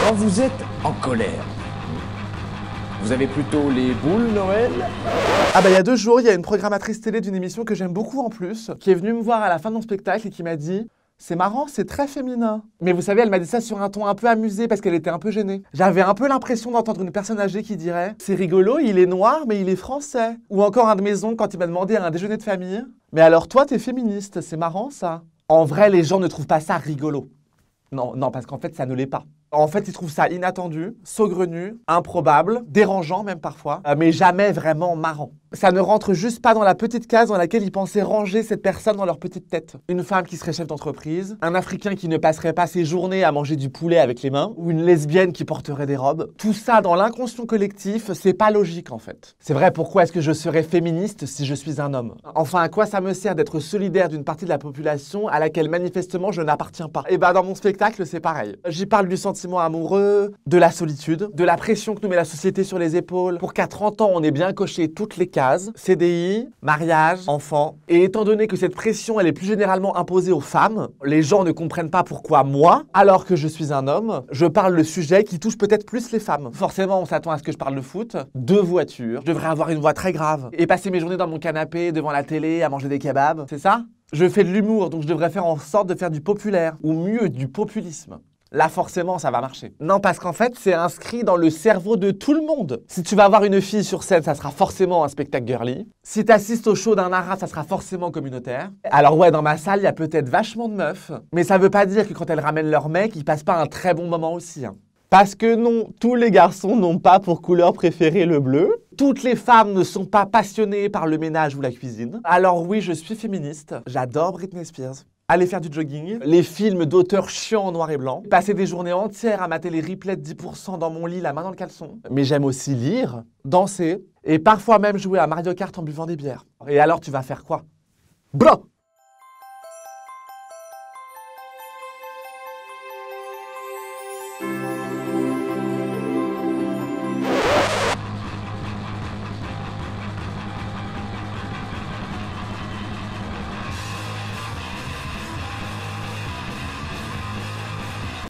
Quand vous êtes en colère, vous avez plutôt les boules Noël? Ah bah il y a 2 jours, il y a une programmatrice télé d'une émission que j'aime beaucoup en plus, qui est venue me voir à la fin de mon spectacle et qui m'a dit « C'est marrant, c'est très féminin ». Mais vous savez, elle m'a dit ça sur un ton un peu amusé parce qu'elle était un peu gênée. J'avais un peu l'impression d'entendre une personne âgée qui dirait « C'est rigolo, il est noir mais il est français ». Ou encore un de mes oncles quand il m'a demandé à un déjeuner de famille « Mais alors toi t'es féministe, c'est marrant ça ». En vrai, les gens ne trouvent pas ça rigolo. Non, parce qu'en fait ça ne l'est pas. En fait, ils trouvent ça inattendu, saugrenu, improbable, dérangeant même parfois, mais jamais vraiment marrant. Ça ne rentre juste pas dans la petite case dans laquelle ils pensaient ranger cette personne dans leur petite tête. Une femme qui serait chef d'entreprise, un Africain qui ne passerait pas ses journées à manger du poulet avec les mains, ou une lesbienne qui porterait des robes. Tout ça dans l'inconscient collectif, c'est pas logique en fait. C'est vrai, pourquoi est-ce que je serais féministe si je suis un homme? Enfin, à quoi ça me sert d'être solidaire d'une partie de la population à laquelle manifestement je n'appartiens pas? Et bah dans mon spectacle, c'est pareil. J'y parle du sentiment amoureux, de la solitude, de la pression que nous met la société sur les épaules pour qu'à 30 ans, on ait bien coché toutes les cases, CDI, mariage, enfant. Et étant donné que cette pression, elle est plus généralement imposée aux femmes, les gens ne comprennent pas pourquoi moi, alors que je suis un homme, je parle de sujets qui touchent peut-être plus les femmes. Forcément, on s'attend à ce que je parle de foot, de voiture, je devrais avoir une voix très grave, et passer mes journées dans mon canapé, devant la télé, à manger des kebabs, c'est ça? Je fais de l'humour, donc je devrais faire en sorte de faire du populaire, ou mieux, du populisme. Là, forcément, ça va marcher. Non, parce qu'en fait, c'est inscrit dans le cerveau de tout le monde. Si tu vas voir une fille sur scène, ça sera forcément un spectacle girly. Si t'assistes au show d'un ara, ça sera forcément communautaire. Alors ouais, dans ma salle, il y a peut-être vachement de meufs, mais ça veut pas dire que quand elles ramènent leur mec, ils passent pas un très bon moment aussi. Parce que non, tous les garçons n'ont pas pour couleur préférée le bleu. Toutes les femmes ne sont pas passionnées par le ménage ou la cuisine. Alors oui, je suis féministe. J'adore Britney Spears. Aller faire du jogging, les films d'auteurs chiants en noir et blanc, passer des journées entières à mater les replays de 10% dans mon lit, la main dans le caleçon. Mais j'aime aussi lire, danser, et parfois même jouer à Mario Kart en buvant des bières. Et alors tu vas faire quoi? Bro!